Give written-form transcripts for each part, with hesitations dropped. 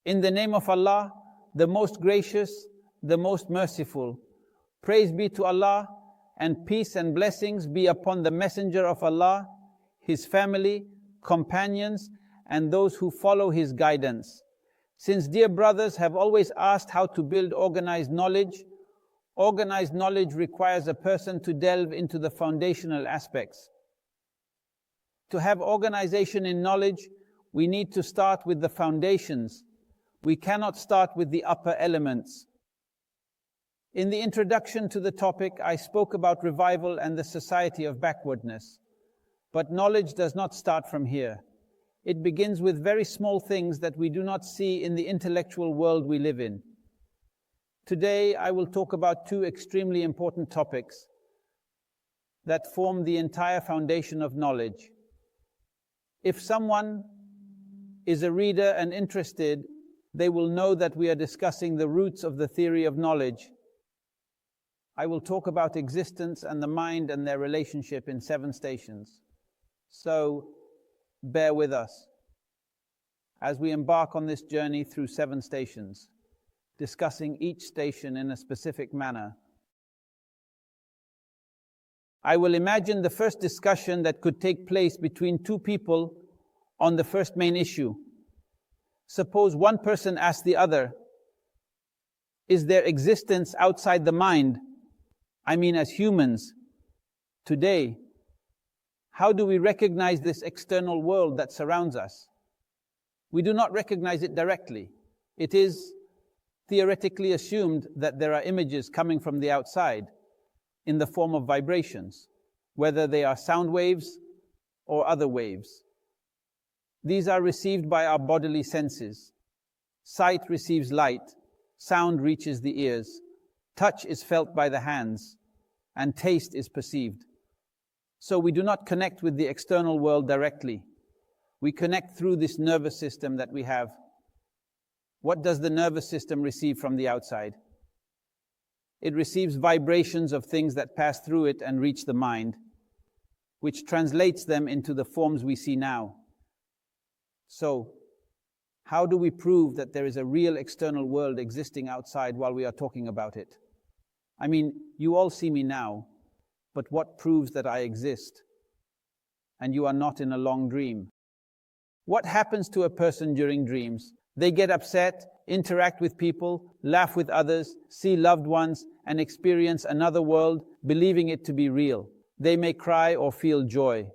In the name of Allah, the most gracious, the most merciful. Praise be to Allah, and peace and blessings be upon the Messenger of Allah, his family, companions, and those who follow his guidance. Since dear brothers have always asked how to build organized knowledge requires a person to delve into the foundational aspects. To have organization in knowledge, we need to start with the foundations. We cannot start with the upper elements. In the introduction to the topic, I spoke about revival and the society of backwardness. But knowledge does not start from here. It begins with very small things that we do not see in the intellectual world we live in. Today, I will talk about two extremely important topics that form the entire foundation of knowledge. If someone is a reader and interested, they will know that we are discussing the roots of the theory of knowledge. I will talk about existence and the mind and their relationship in 7 stations. So, bear with us as we embark on this journey through 7 stations, discussing each station in a specific manner. I will imagine the first discussion that could take place between 2 people on the first main issue. Suppose one person asks the other, is there existence outside the mind? I mean, as humans, today, how do we recognize this external world that surrounds us? We do not recognize it directly. It is theoretically assumed that there are images coming from the outside in the form of vibrations, whether they are sound waves or other waves. These are received by our bodily senses. Sight receives light, sound reaches the ears, touch is felt by the hands, and taste is perceived. So we do not connect with the external world directly. We connect through this nervous system that we have. What does the nervous system receive from the outside? It receives vibrations of things that pass through it and reach the mind, which translates them into the forms we see now. So, how do we prove that there is a real external world existing outside while we are talking about it? I mean, you all see me now, but what proves that I exist and you are not in a long dream? What happens to a person during dreams? They get upset, interact with people, laugh with others, see loved ones, and experience another world, believing it to be real. They may cry or feel joy.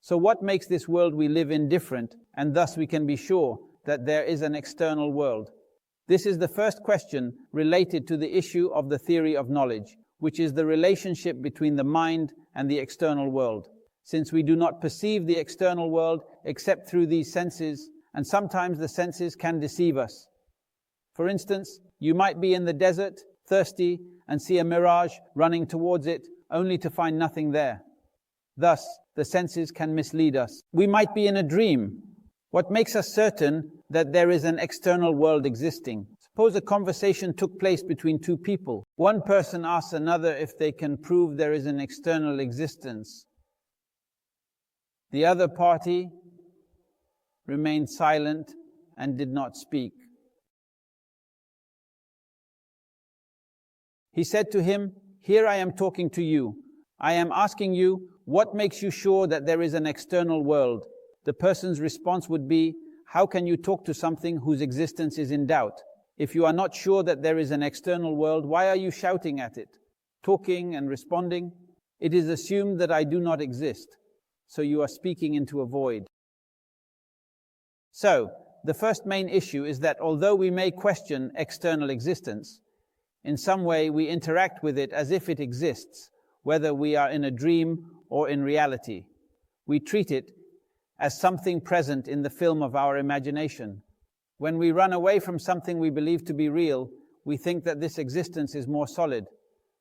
So what makes this world we live in different, and thus we can be sure that there is an external world? This is the first question related to the issue of the theory of knowledge, which is the relationship between the mind and the external world. Since we do not perceive the external world except through these senses, and sometimes the senses can deceive us. For instance, you might be in the desert, thirsty, and see a mirage running towards it, only to find nothing there. Thus, the senses can mislead us. We might be in a dream. What makes us certain that there is an external world existing? Suppose a conversation took place between 2 people. One person asks another if they can prove there is an external existence. The other party remained silent and did not speak. He said to him, "Here I am talking to you. I am asking you, what makes you sure that there is an external world?" The person's response would be, "How can you talk to something whose existence is in doubt? If you are not sure that there is an external world, why are you shouting at it, talking and responding? It is assumed that I do not exist, so you are speaking into a void." So, the first main issue is that although we may question external existence, in some way we interact with it as if it exists, whether we are in a dream or in reality. We treat it as something present in the film of our imagination. When we run away from something we believe to be real, we think that this existence is more solid.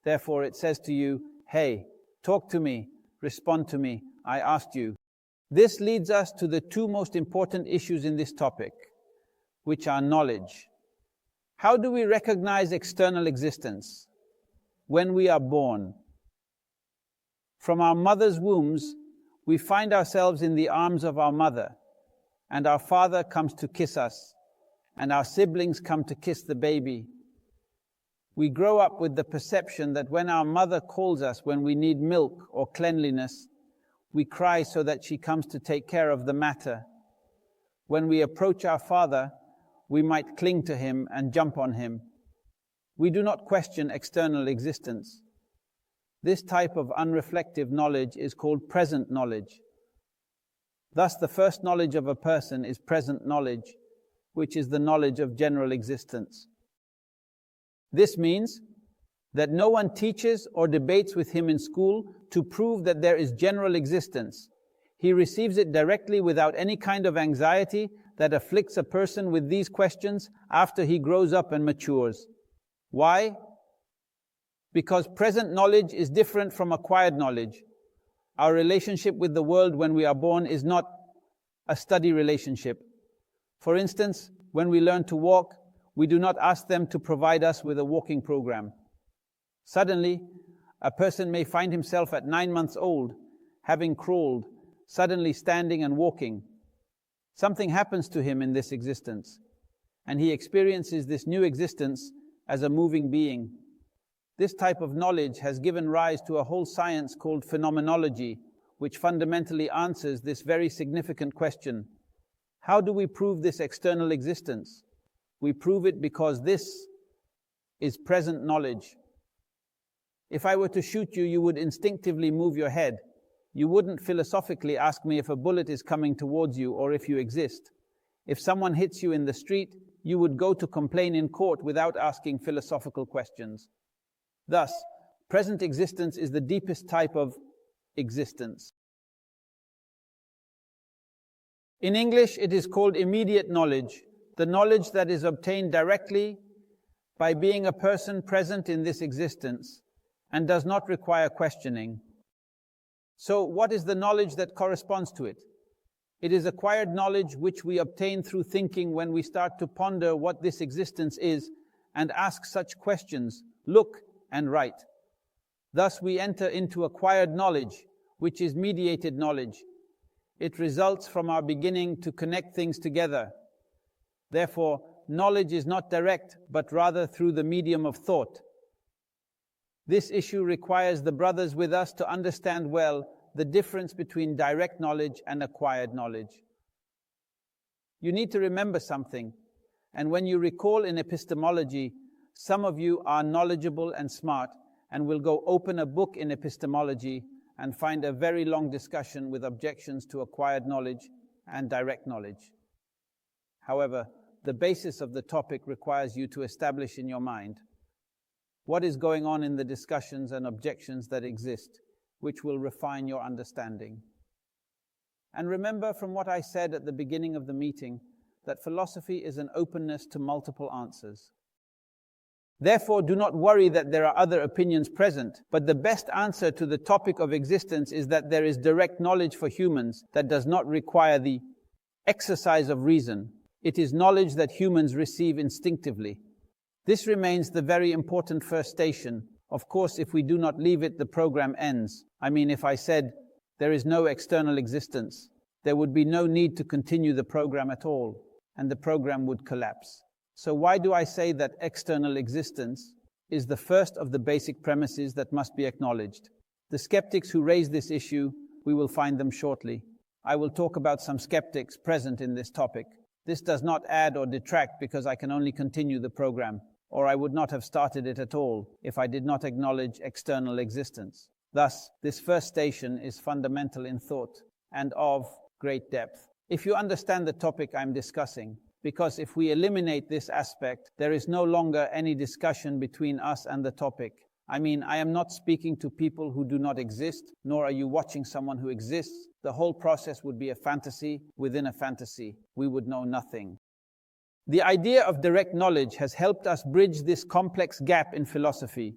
Therefore it says to you, "Hey, talk to me, respond to me, I asked you." This leads us to the 2 most important issues in this topic, which are knowledge. How do we recognize external existence? When we are born. From our mother's wombs, we find ourselves in the arms of our mother, and our father comes to kiss us, and our siblings come to kiss the baby. We grow up with the perception that when our mother calls us when we need milk or cleanliness, we cry so that she comes to take care of the matter. When we approach our father, we might cling to him and jump on him. We do not question external existence. This type of unreflective knowledge is called present knowledge. Thus, the first knowledge of a person is present knowledge, which is the knowledge of general existence. This means that no one teaches or debates with him in school to prove that there is general existence. He receives it directly without any kind of anxiety that afflicts a person with these questions after he grows up and matures. Why? Because present knowledge is different from acquired knowledge. Our relationship with the world when we are born is not a study relationship. For instance, when we learn to walk, we do not ask them to provide us with a walking program. Suddenly, a person may find himself at 9 months old, having crawled, suddenly standing and walking. Something happens to him in this existence, and he experiences this new existence as a moving being. This type of knowledge has given rise to a whole science called phenomenology, which fundamentally answers this very significant question. How do we prove this external existence? We prove it because this is present knowledge. If I were to shoot you, you would instinctively move your head. You wouldn't philosophically ask me if a bullet is coming towards you or if you exist. If someone hits you in the street, you would go to complain in court without asking philosophical questions. Thus, present existence is the deepest type of existence. In English, it is called immediate knowledge, the knowledge that is obtained directly by being a person present in this existence and does not require questioning. So, what is the knowledge that corresponds to it? It is acquired knowledge which we obtain through thinking when we start to ponder what this existence is and ask such questions, look and write. Thus we enter into acquired knowledge, which is mediated knowledge. It results from our beginning to connect things together. Therefore, knowledge is not direct, but rather through the medium of thought. This issue requires the brothers with us to understand well the difference between direct knowledge and acquired knowledge. You need to remember something, and when you recall in epistemology, some of you are knowledgeable and smart and will go open a book in epistemology and find a very long discussion with objections to acquired knowledge and direct knowledge. However, the basis of the topic requires you to establish in your mind what is going on in the discussions and objections that exist, which will refine your understanding. And remember from what I said at the beginning of the meeting, that philosophy is an openness to multiple answers. Therefore, do not worry that there are other opinions present, but the best answer to the topic of existence is that there is direct knowledge for humans that does not require the exercise of reason. It is knowledge that humans receive instinctively. This remains the very important first station. Of course, if we do not leave it, the program ends. If I said there is no external existence, there would be no need to continue the program at all, and the program would collapse. So why do I say that external existence is the first of the basic premises that must be acknowledged? The skeptics who raise this issue, we will find them shortly. I will talk about some skeptics present in this topic. This does not add or detract because I can only continue the program, or I would not have started it at all if I did not acknowledge external existence. Thus, this first station is fundamental in thought and of great depth. If you understand the topic I'm discussing, because if we eliminate this aspect, there is no longer any discussion between us and the topic. I am not speaking to people who do not exist, nor are you watching someone who exists. The whole process would be a fantasy within a fantasy. We would know nothing. The idea of direct knowledge has helped us bridge this complex gap in philosophy.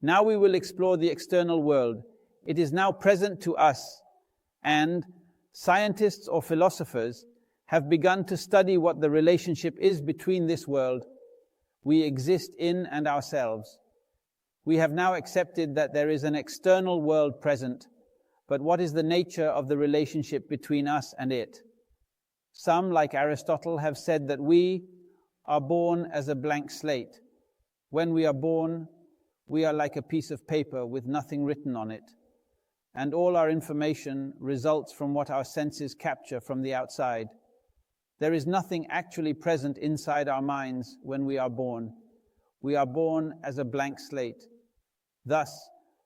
Now we will explore the external world. It is now present to us, and scientists or philosophers have begun to study what the relationship is between this world we exist in and ourselves. We have now accepted that there is an external world present, but what is the nature of the relationship between us and it? Some, like Aristotle, have said that we are born as a blank slate. When we are born, we are like a piece of paper with nothing written on it, and all our information results from what our senses capture from the outside. There is nothing actually present inside our minds when we are born. We are born as a blank slate. Thus,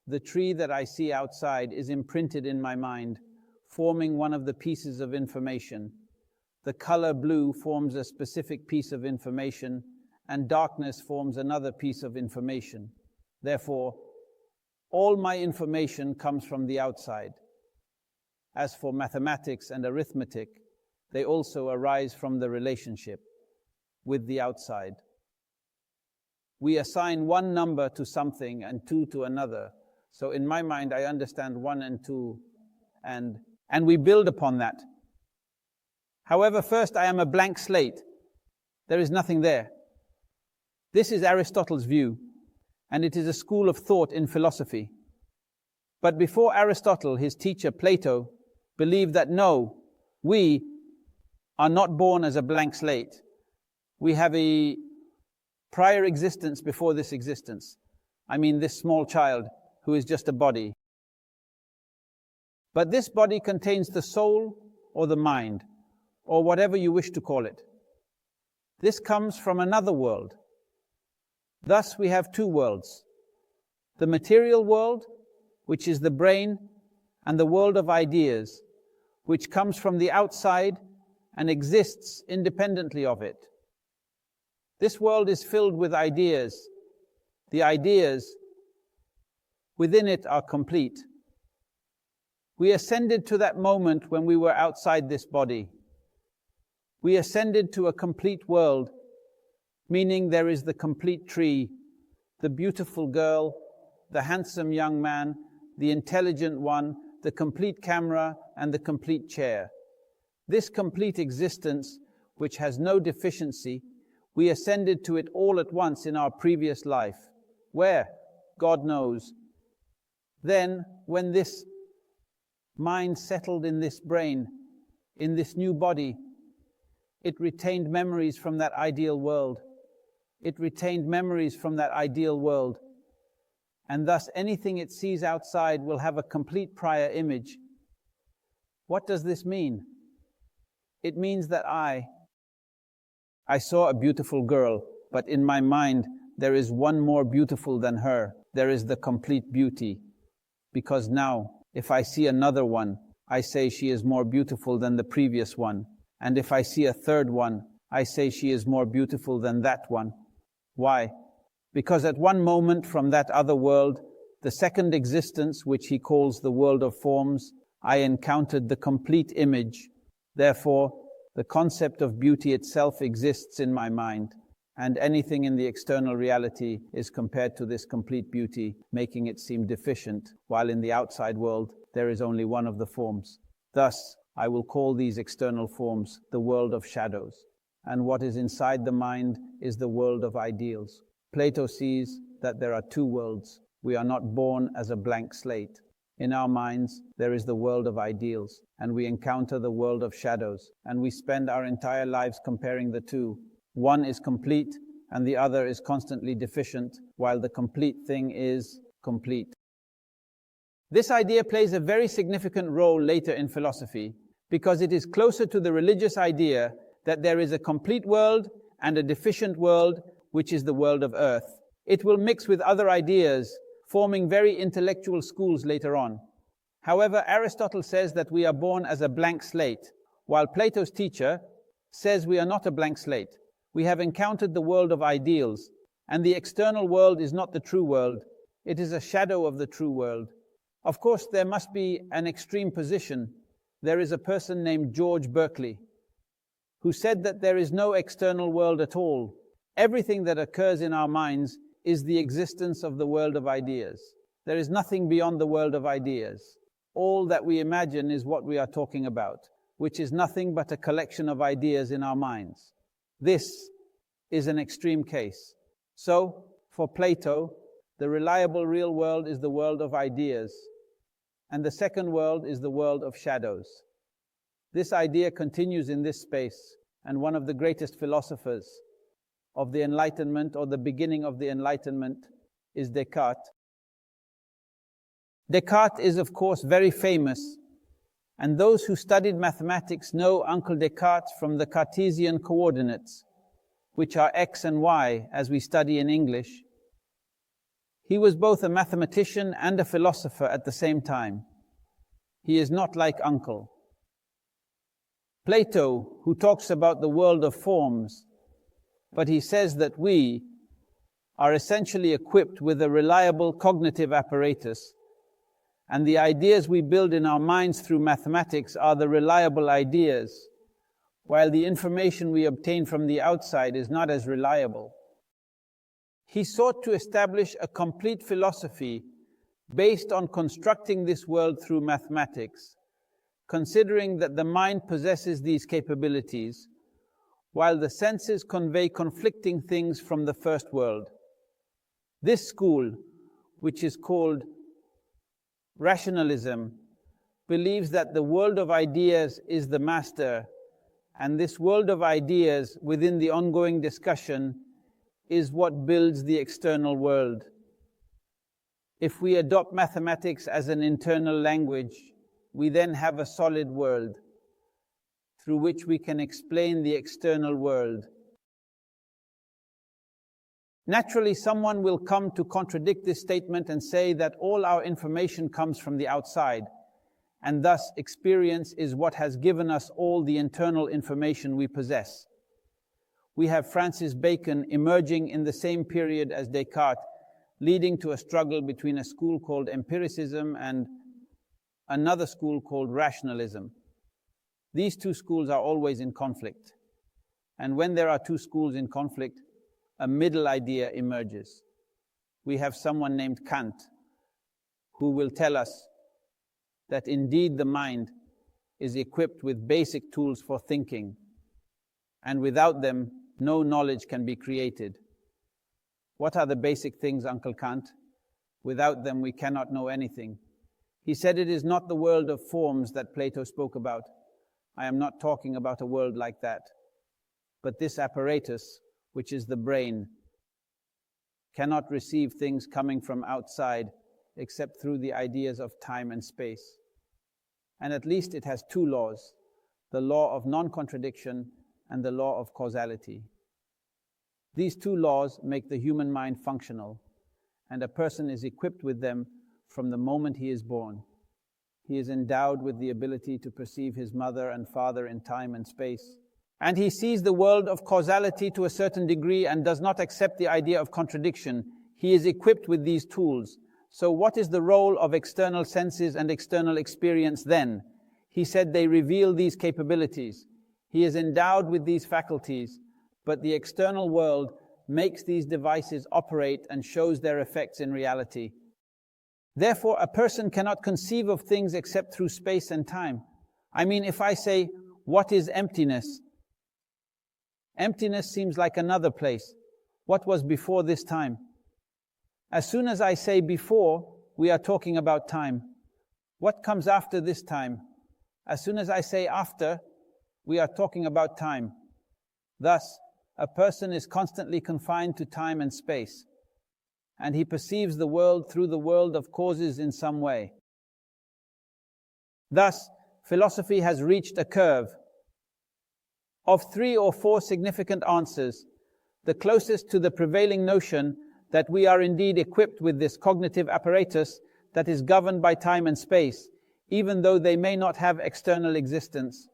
the tree that I see outside is imprinted in my mind, forming one of the pieces of information. The color blue forms a specific piece of information, and darkness forms another piece of information. Therefore, all my information comes from the outside. As for mathematics and arithmetic, they also arise from the relationship with the outside. We assign one number to something and two to another. So in my mind, I understand 1 and 2, and we build upon that. However, first I am a blank slate. There is nothing there. This is Aristotle's view, and it is a school of thought in philosophy. But before Aristotle, his teacher Plato believed that no, we are not born as a blank slate. We have a prior existence before this existence. I mean, this small child who is just a body. But this body contains the soul or the mind, or whatever you wish to call it. This comes from another world. Thus we have two worlds: the material world, which is the brain, and the world of ideas, which comes from the outside and exists independently of it. This world is filled with ideas. The ideas within it are complete. We ascended to that moment when we were outside this body. We ascended to a complete world, meaning there is the complete tree, the beautiful girl, the handsome young man, the intelligent one, the complete camera, and the complete chair. This complete existence, which has no deficiency, we ascended to it all at once in our previous life. Where? God knows. Then, when this mind settled in this brain, in this new body, it retained memories from that ideal world. It retained memories from that ideal world. And thus anything it sees outside will have a complete prior image. What does this mean? It means that I saw a beautiful girl, but in my mind there is one more beautiful than her. There is the complete beauty. Because now, if I see another one, I say she is more beautiful than the previous one. And if I see a third one, I say she is more beautiful than that one. Why? Because at one moment from that other world, the second existence, which he calls the world of forms, I encountered the complete image. Therefore, the concept of beauty itself exists in my mind, and anything in the external reality is compared to this complete beauty, making it seem deficient, while in the outside world there is only one of the forms. Thus, I will call these external forms the world of shadows, and what is inside the mind is the world of ideals. Plato sees that there are two worlds. We are not born as a blank slate. In our minds, there is the world of ideals, and we encounter the world of shadows, and we spend our entire lives comparing the two. One is complete, and the other is constantly deficient, while the complete thing is complete. This idea plays a very significant role later in philosophy, because it is closer to the religious idea that there is a complete world and a deficient world, which is the world of earth. It will mix with other ideas, forming very intellectual schools later on. However, Aristotle says that we are born as a blank slate, while Plato's teacher says we are not a blank slate. We have encountered the world of ideals, and the external world is not the true world. It is a shadow of the true world. Of course, there must be an extreme position. There is a person named George Berkeley, who said that there is no external world at all. Everything that occurs in our minds is the existence of the world of ideas. There is nothing beyond the world of ideas. All that we imagine is what we are talking about, which is nothing but a collection of ideas in our minds. This is an extreme case. So, for Plato, the reliable real world is the world of ideas, and the second world is the world of shadows. This idea continues in this space, and one of the greatest philosophers, of the Enlightenment, or the beginning of the Enlightenment, is Descartes. Descartes is, of course, very famous, and those who studied mathematics know Uncle Descartes from the Cartesian coordinates, which are x and y, as we study in English. He was both a mathematician and a philosopher at the same time. He is not like Uncle. Plato, who talks about the world of forms, but he says that we are essentially equipped with a reliable cognitive apparatus, and the ideas we build in our minds through mathematics are the reliable ideas, while the information we obtain from the outside is not as reliable. He sought to establish a complete philosophy based on constructing this world through mathematics, considering that the mind possesses these capabilities, while the senses convey conflicting things from the first world. This school, which is called Rationalism, believes that the world of ideas is the master, and this world of ideas within the ongoing discussion is what builds the external world. If we adopt mathematics as an internal language, we then have a solid world through which we can explain the external world. Naturally, someone will come to contradict this statement and say that all our information comes from the outside, and thus experience is what has given us all the internal information we possess. We have Francis Bacon emerging in the same period as Descartes, leading to a struggle between a school called empiricism and another school called rationalism. These two schools are always in conflict. And when there are two schools in conflict, a middle idea emerges. We have someone named Kant, who will tell us that indeed the mind is equipped with basic tools for thinking, and without them, no knowledge can be created. What are the basic things, Uncle Kant? Without them, we cannot know anything. He said it is not the world of forms that Plato spoke about. I am not talking about a world like that. But this apparatus, which is the brain, cannot receive things coming from outside except through the ideas of time and space. And at least it has two laws, the law of non-contradiction and the law of causality. These two laws make the human mind functional, and a person is equipped with them from the moment he is born. He is endowed with the ability to perceive his mother and father in time and space. And he sees the world of causality to a certain degree and does not accept the idea of contradiction. He is equipped with these tools. So what is the role of external senses and external experience then? He said they reveal these capabilities. He is endowed with these faculties, but the external world makes these devices operate and shows their effects in reality. Therefore, a person cannot conceive of things except through space and time. I mean, if I say, what is emptiness? Emptiness seems like another place. What was before this time? As soon as I say before, we are talking about time. What comes after this time? As soon as I say after, we are talking about time. Thus, a person is constantly confined to time and space, and he perceives the world through the world of causes in some way. Thus, philosophy has reached a curve. Of 3 or 4 significant answers, the closest to the prevailing notion that we are indeed equipped with this cognitive apparatus that is governed by time and space, even though they may not have external existence.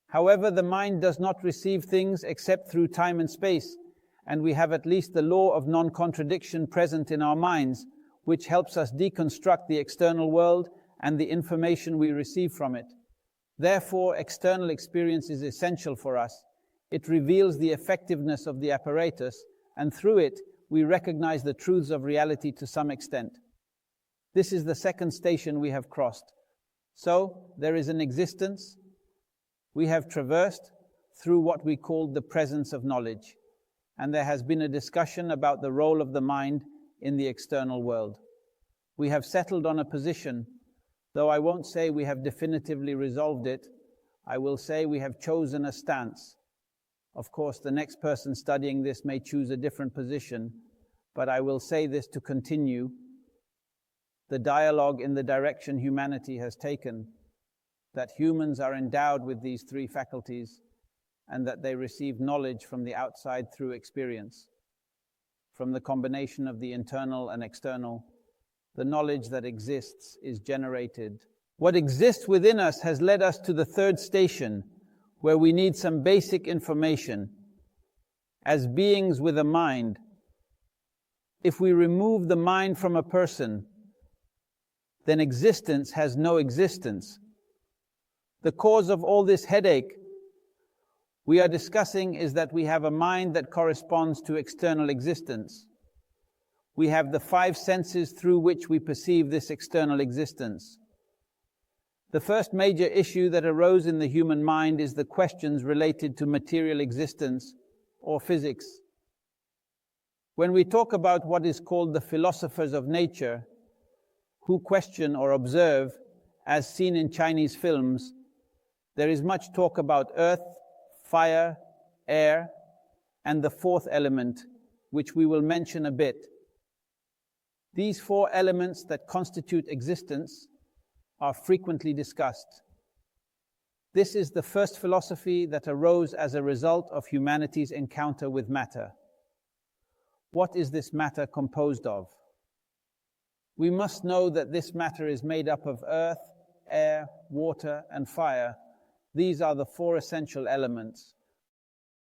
However, the mind does not receive things except through time and space, and we have at least the law of non-contradiction present in our minds, which helps us deconstruct the external world and the information we receive from it. Therefore, external experience is essential for us. It reveals the effectiveness of the apparatus, and through it, we recognize the truths of reality to some extent. This is the second station we have crossed. So, there is an existence we have traversed through what we call the presence of knowledge, and there has been a discussion about the role of the mind in the external world. We have settled on a position, though I won't say we have definitively resolved it. I will say we have chosen a stance Of course, the next person studying this may choose a different position, but I will say this to continue the dialogue in the direction humanity has taken, that humans are endowed with these three faculties and that they receive knowledge from the outside through experience. From the combination of the internal and external, the knowledge that exists is generated. What exists within us has led us to the third station, where we need some basic information. As beings with a mind, if we remove the mind from a person, then existence has no existence. The cause of all this headache we are discussing is that we have a mind that corresponds to external existence. We have the five senses through which we perceive this external existence. The first major issue that arose in the human mind is the questions related to material existence or physics. When we talk about what is called the philosophers of nature, who question or observe, as seen in Chinese films, there is much talk about earth, fire, air, and the fourth element, which we will mention a bit. These four elements that constitute existence are frequently discussed. This is the first philosophy that arose as a result of humanity's encounter with matter. What is this matter composed of? We must know that this matter is made up of earth, air, water, and fire. These are the four essential elements.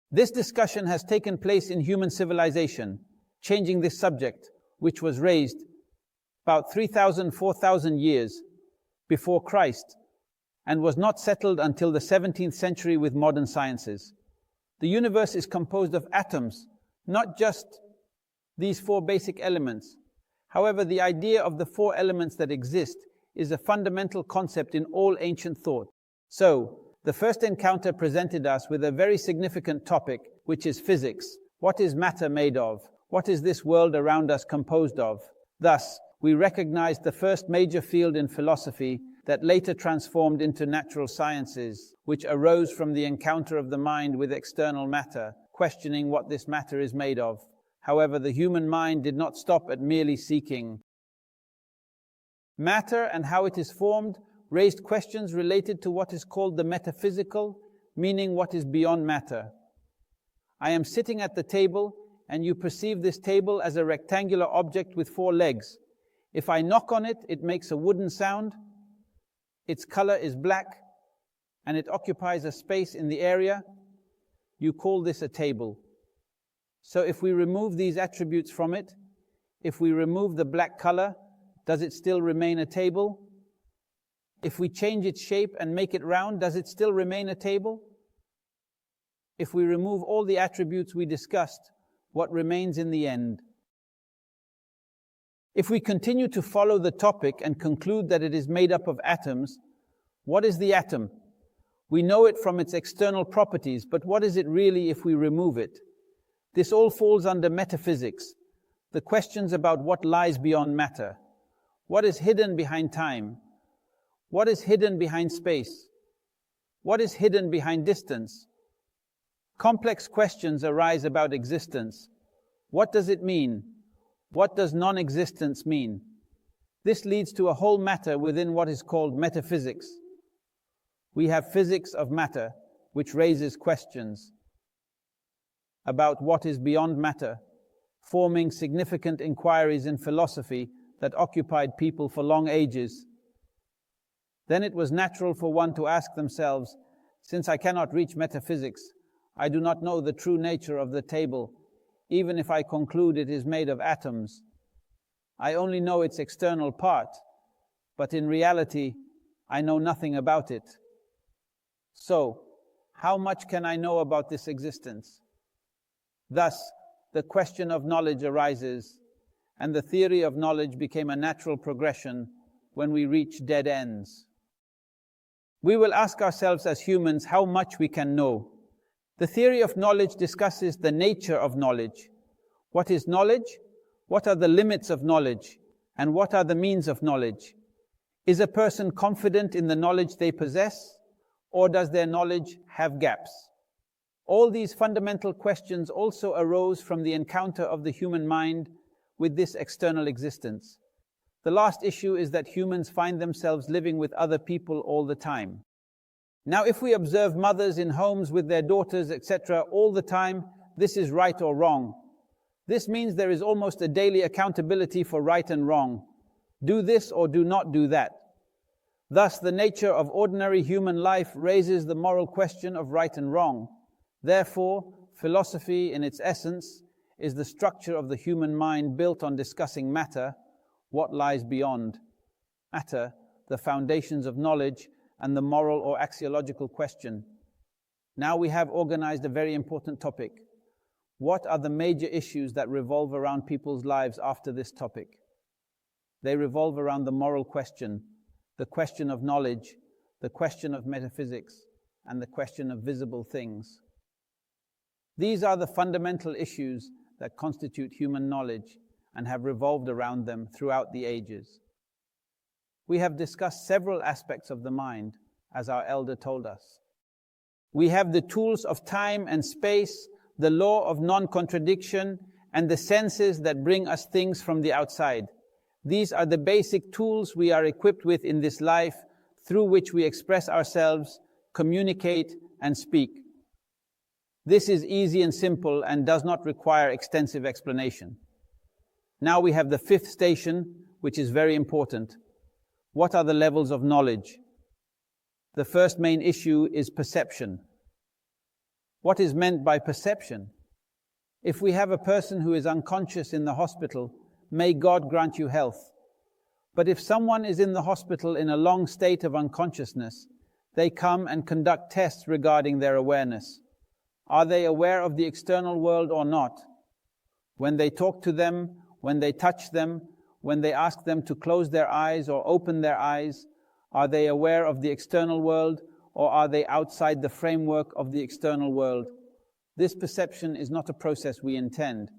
This discussion has taken place in human civilization, changing this subject, which was raised about 3,000, 4,000 years before Christ, and was not settled until the 17th century with modern sciences. The universe is composed of atoms, not just these four basic elements. However, the idea of the four elements that exist is a fundamental concept in all ancient thought. So, the first encounter presented us with a very significant topic, which is physics. What is matter made of? What is this world around us composed of? Thus, we recognized the first major field in philosophy that later transformed into natural sciences, which arose from the encounter of the mind with external matter, questioning what this matter is made of. However, the human mind did not stop at merely seeking. Matter and how it is formed raised questions related to what is called the metaphysical, meaning what is beyond matter. I am sitting at the table, and you perceive this table as a rectangular object with four legs. If I knock on it, it makes a wooden sound. Its color is black, and it occupies a space in the area. You call this a table. So if we remove these attributes from it, if we remove the black color, does it still remain a table? If we change its shape and make it round, does it still remain a table? If we remove all the attributes we discussed, what remains in the end? If we continue to follow the topic and conclude that it is made up of atoms, what is the atom? We know it from its external properties, but what is it really if we remove it? This all falls under metaphysics, the questions about what lies beyond matter. What is hidden behind time? What is hidden behind space? What is hidden behind distance? Complex questions arise about existence. What does it mean? What does non-existence mean? This leads to a whole matter within what is called metaphysics. We have physics of matter, which raises questions about what is beyond matter, forming significant inquiries in philosophy that occupied people for long ages. Then it was natural for one to ask themselves, since I cannot reach metaphysics, I do not know the true nature of the table, even if I conclude it is made of atoms. I only know its external part, but in reality, I know nothing about it. So, how much can I know about this existence? Thus, the question of knowledge arises, and the theory of knowledge became a natural progression when we reach dead ends. We will ask ourselves as humans how much we can know. The theory of knowledge discusses the nature of knowledge. What is knowledge? What are the limits of knowledge? And what are the means of knowledge? Is a person confident in the knowledge they possess, or does their knowledge have gaps? All these fundamental questions also arose from the encounter of the human mind with this external existence. The last issue is that humans find themselves living with other people all the time. Now, if we observe mothers in homes with their daughters, etc., all the time, this is right or wrong. This means there is almost a daily accountability for right and wrong. Do this or do not do that. Thus, the nature of ordinary human life raises the moral question of right and wrong. Therefore, philosophy, in its essence, is the structure of the human mind built on discussing matter, what lies beyond. Matter, the foundations of knowledge, and the moral or axiological question. Now we have organized a very important topic. What are the major issues that revolve around people's lives after this topic? They revolve around the moral question, the question of knowledge, the question of metaphysics, and the question of visible things. These are the fundamental issues that constitute human knowledge and have revolved around them throughout the ages. We have discussed several aspects of the mind, as our elder told us. We have the tools of time and space, the law of non-contradiction, and the senses that bring us things from the outside. These are the basic tools we are equipped with in this life, through which we express ourselves, communicate, and speak. This is easy and simple and does not require extensive explanation. Now we have the fifth station, which is very important. What are the levels of knowledge? The first main issue is perception. What is meant by perception? If we have a person who is unconscious in the hospital, may God grant you health. But if someone is in the hospital in a long state of unconsciousness, they come and conduct tests regarding their awareness. Are they aware of the external world or not? When they talk to them, when they touch them, when they ask them to close their eyes or open their eyes, are they aware of the external world, or are they outside the framework of the external world? This perception is not a process we intend.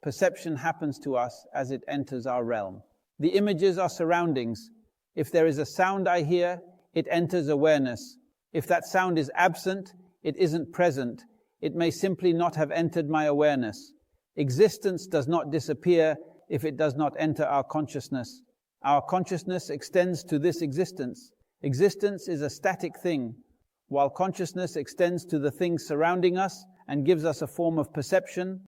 Perception happens to us as it enters our realm. The images are surroundings. If there is a sound I hear, it enters awareness. If that sound is absent, it isn't present. It may simply not have entered my awareness. Existence does not disappear if it does not enter our consciousness. Our consciousness extends to this existence. Existence is a static thing, while consciousness extends to the things surrounding us and gives us a form of perception.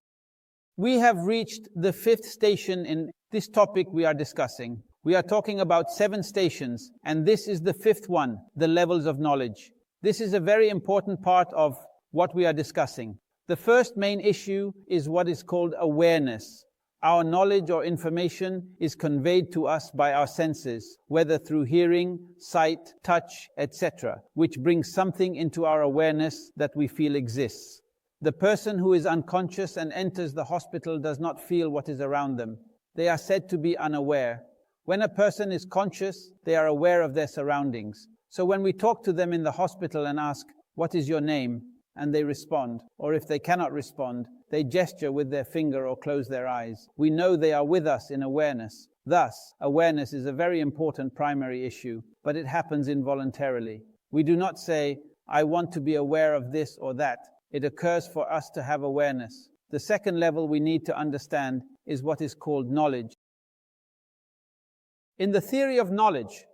We have reached the fifth station in this topic we are discussing. We are talking about 7 stations, and this is the fifth one, the levels of knowledge. This is a very important part of what we are discussing. The first main issue is what is called awareness. Our knowledge or information is conveyed to us by our senses, whether through hearing, sight, touch, etc., which brings something into our awareness that we feel exists. The person who is unconscious and enters the hospital does not feel what is around them. They are said to be unaware. When a person is conscious, they are aware of their surroundings. So when we talk to them in the hospital and ask, "What is your name?" and they respond, or if they cannot respond, they gesture with their finger or close their eyes. We know they are with us in awareness. Thus, awareness is a very important primary issue, but it happens involuntarily. We do not say, "I want to be aware of this or that." It occurs for us to have awareness. The second level we need to understand is what is called knowledge. In the theory of knowledge,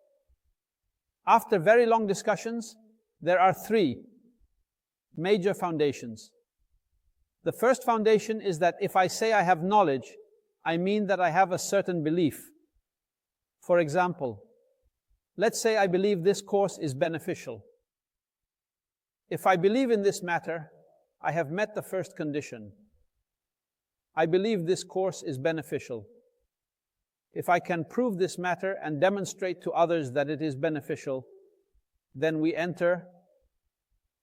after very long discussions, there are 3 major foundations. The first foundation is that if I say I have knowledge, I mean that I have a certain belief. For example, let's say I believe this course is beneficial. If I believe in this matter, I have met the first condition. I believe this course is beneficial. If I can prove this matter and demonstrate to others that it is beneficial, then we enter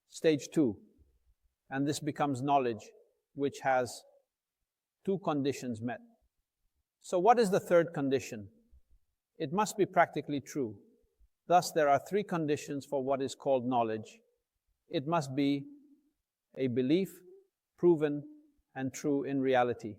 stage 2, and this becomes knowledge, which has 2 conditions met. So what is the third condition? It must be practically true. Thus, there are 3 conditions for what is called knowledge. It must be a belief, proven, and true in reality.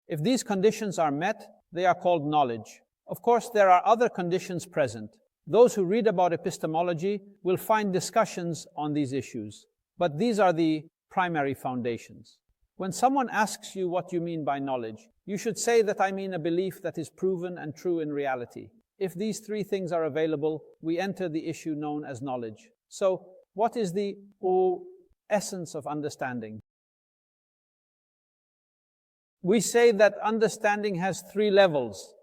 If these conditions are met, they are called knowledge. Of course, there are other conditions present. Those who read about epistemology will find discussions on these issues. But these are the primary foundations. When someone asks you what you mean by knowledge, you should say that I mean a belief that is proven and true in reality. If these three things are available, we enter the issue known as knowledge. So, what is the essence of understanding? We say that understanding has three levels.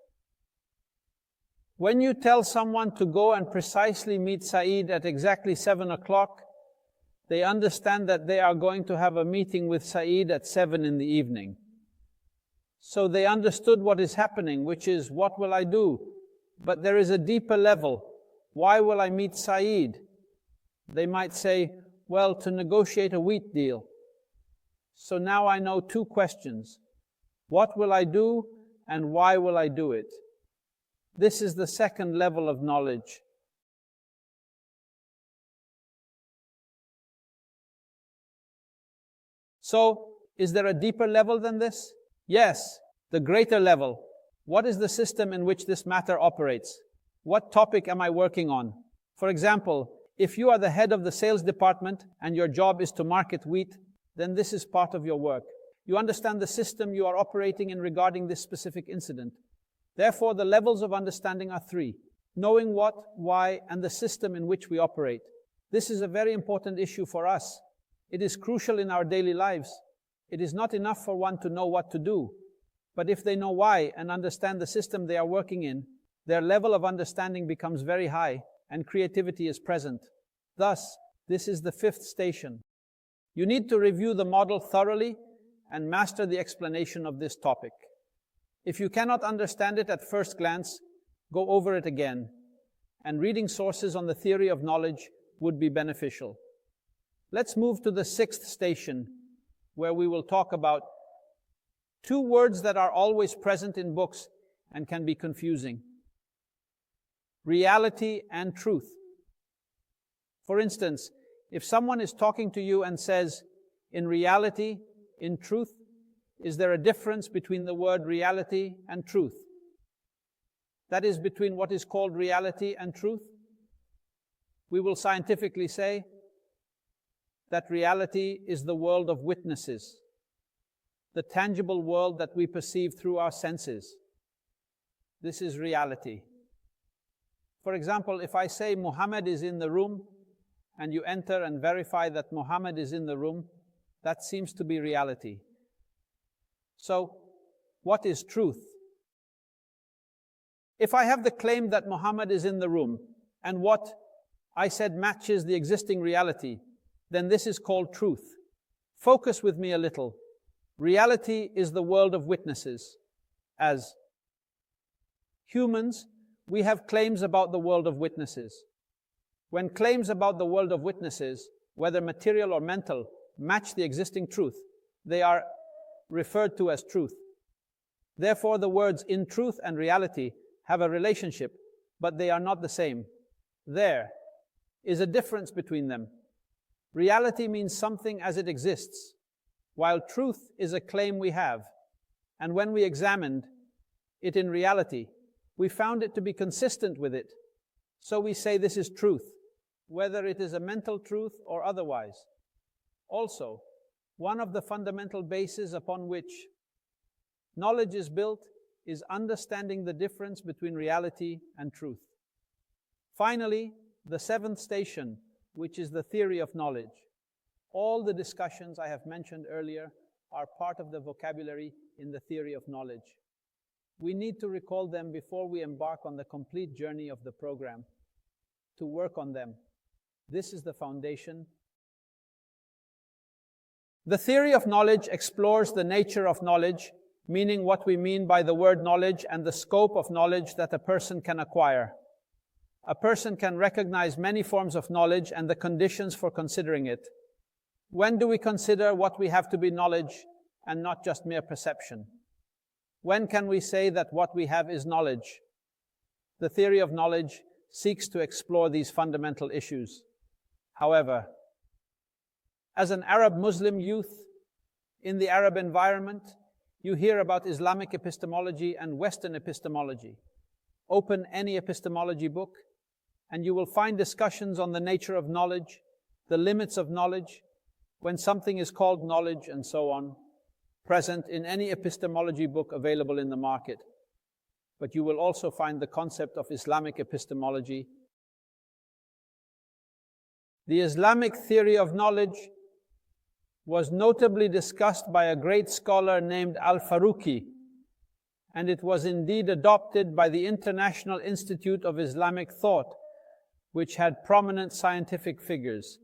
When you tell someone to go and precisely meet Saeed at exactly 7 o'clock, they understand that they are going to have a meeting with Saeed at 7 in the evening. So they understood what is happening, which is, what will I do? But there is a deeper level. Why will I meet Saeed? They might say, well, to negotiate a wheat deal. So now I know two questions. What will I do, and why will I do it? This is the second level of knowledge. So, is there a deeper level than this? Yes, the greater level. What is the system in which this matter operates? What topic am I working on? For example, if you are the head of the sales department and your job is to market wheat, then this is part of your work. You understand the system you are operating in regarding this specific incident. Therefore, the levels of understanding are three: knowing what, why, and the system in which we operate. This is a very important issue for us. It is crucial in our daily lives. It is not enough for one to know what to do, but if they know why and understand the system they are working in, their level of understanding becomes very high and creativity is present. Thus, this is the fifth station. You need to review the model thoroughly and master the explanation of this topic. If you cannot understand it at first glance, go over it again, and reading sources on the theory of knowledge would be beneficial. Let's move to the sixth station, where we will talk about two words that are always present in books and can be confusing: reality and truth. For instance, if someone is talking to you and says, in reality, in truth, is there a difference between the word reality and truth? That is, between what is called reality and truth. We will scientifically say that reality is the world of witnesses, the tangible world that we perceive through our senses. This is reality. For example, if I say Muhammad is in the room, and you enter and verify that Muhammad is in the room, that seems to be reality. So, what is truth? If I have the claim that Muhammad is in the room, and what I said matches the existing reality, then this is called truth. Focus with me a little. Reality is the world of witnesses. As humans, we have claims about the world of witnesses. When claims about the world of witnesses, whether material or mental, match the existing truth, they are referred to as truth. Therefore, the words in truth and reality have a relationship, but they are not the same. There is a difference between them. Reality means something as it exists, while truth is a claim we have. And when we examined it in reality, we found it to be consistent with it. So we say this is truth, whether it is a mental truth or otherwise. Also, one of the fundamental bases upon which knowledge is built is understanding the difference between reality and truth. Finally, the seventh station, which is the theory of knowledge. All the discussions I have mentioned earlier are part of the vocabulary in the theory of knowledge. We need to recall them before we embark on the complete journey of the program, to work on them. This is the foundation. The theory of knowledge explores the nature of knowledge, meaning what we mean by the word knowledge and the scope of knowledge that a person can acquire. A person can recognize many forms of knowledge and the conditions for considering it. When do we consider what we have to be knowledge and not just mere perception? When can we say that what we have is knowledge? The theory of knowledge seeks to explore these fundamental issues. However, as an Arab Muslim youth in the Arab environment, you hear about Islamic epistemology and Western epistemology. Open any epistemology book, and you will find discussions on the nature of knowledge, the limits of knowledge, when something is called knowledge and so on, present in any epistemology book available in the market. But you will also find the concept of Islamic epistemology. The Islamic theory of knowledge was notably discussed by a great scholar named Al-Faruqi, and it was indeed adopted by the International Institute of Islamic Thought, which had prominent scientific figures.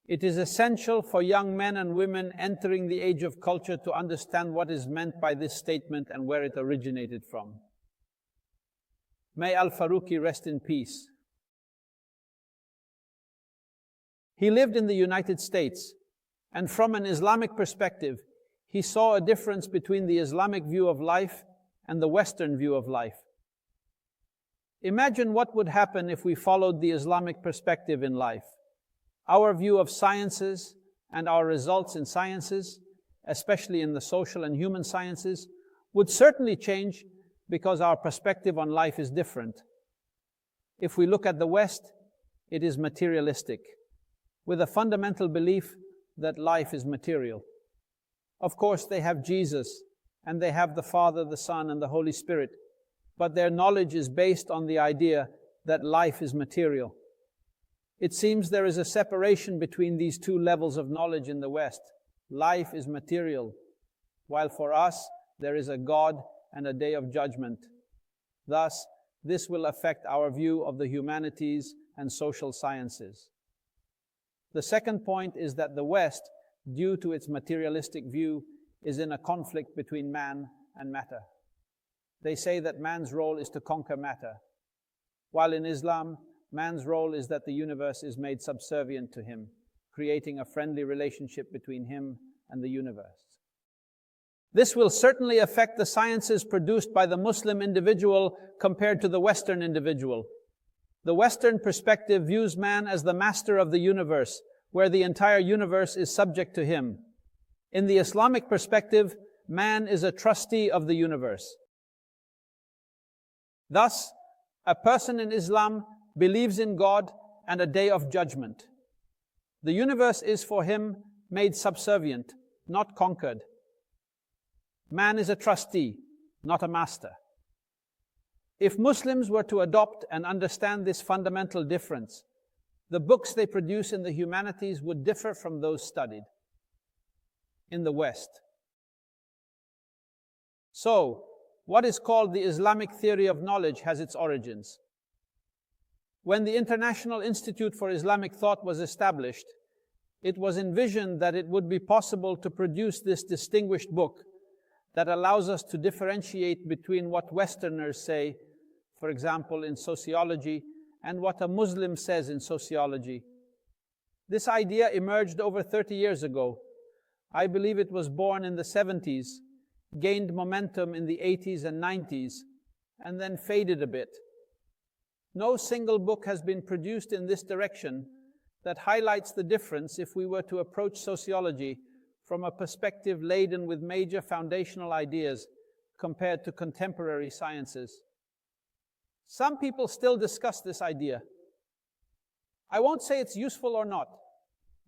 It is essential for young men and women entering the age of culture to understand what is meant by this statement and where it originated from. May Al-Faruqi rest in peace. He lived in the United States, and from an Islamic perspective, he saw a difference between the Islamic view of life and the Western view of life. Imagine what would happen if we followed the Islamic perspective in life. Our view of sciences and our results in sciences, especially in the social and human sciences, would certainly change because our perspective on life is different. If we look at the West, it is materialistic, with a fundamental belief that life is material. Of course, they have Jesus, and they have the Father, the Son, and the Holy Spirit, but their knowledge is based on the idea that life is material. It seems there is a separation between these two levels of knowledge in the West. Life is material, while for us, there is a God and a day of judgment. Thus, this will affect our view of the humanities and social sciences. The second point is that the West, due to its materialistic view, is in a conflict between man and matter. They say that man's role is to conquer matter, while in Islam, man's role is that the universe is made subservient to him, creating a friendly relationship between him and the universe. This will certainly affect the sciences produced by the Muslim individual compared to the Western individual. The Western perspective views man as the master of the universe, where the entire universe is subject to him. In the Islamic perspective, man is a trustee of the universe. Thus, a person in Islam believes in God and a day of judgment. The universe is for him made subservient, not conquered. Man is a trustee, not a master. If Muslims were to adopt and understand this fundamental difference, the books they produce in the humanities would differ from those studied in the West. So, what is called the Islamic theory of knowledge has its origins. When the International Institute for Islamic Thought was established, it was envisioned that it would be possible to produce this distinguished book that allows us to differentiate between what Westerners say, for example, in sociology, and what a Muslim says in sociology. This idea emerged over 30 years ago. I believe it was born in the 70s, gained momentum in the 80s and 90s, and then faded a bit. No single book has been produced in this direction that highlights the difference if we were to approach sociology from a perspective laden with major foundational ideas compared to contemporary sciences. Some people still discuss this idea. I won't say it's useful or not,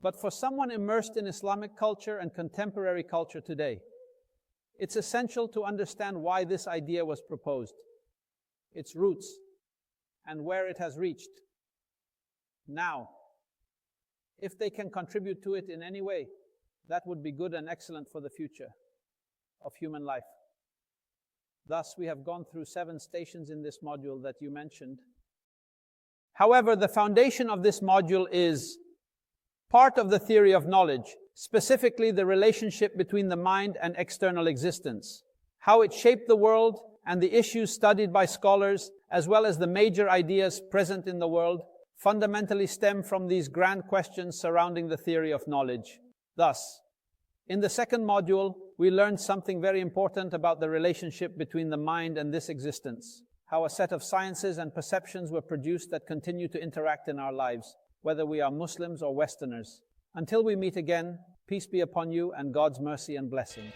but for someone immersed in Islamic culture and contemporary culture today, it's essential to understand why this idea was proposed, its roots, and where it has reached. Now, if they can contribute to it in any way, that would be good and excellent for the future of human life. Thus, we have gone through 7 stations in this module that you mentioned. However, the foundation of this module is part of the theory of knowledge, specifically the relationship between the mind and external existence, how it shaped the world and the issues studied by scholars, as well as the major ideas present in the world, fundamentally stem from these grand questions surrounding the theory of knowledge. Thus, in the second module, we learned something very important about the relationship between the mind and this existence, how a set of sciences and perceptions were produced that continue to interact in our lives, whether we are Muslims or Westerners. Until we meet again, peace be upon you and God's mercy and blessing.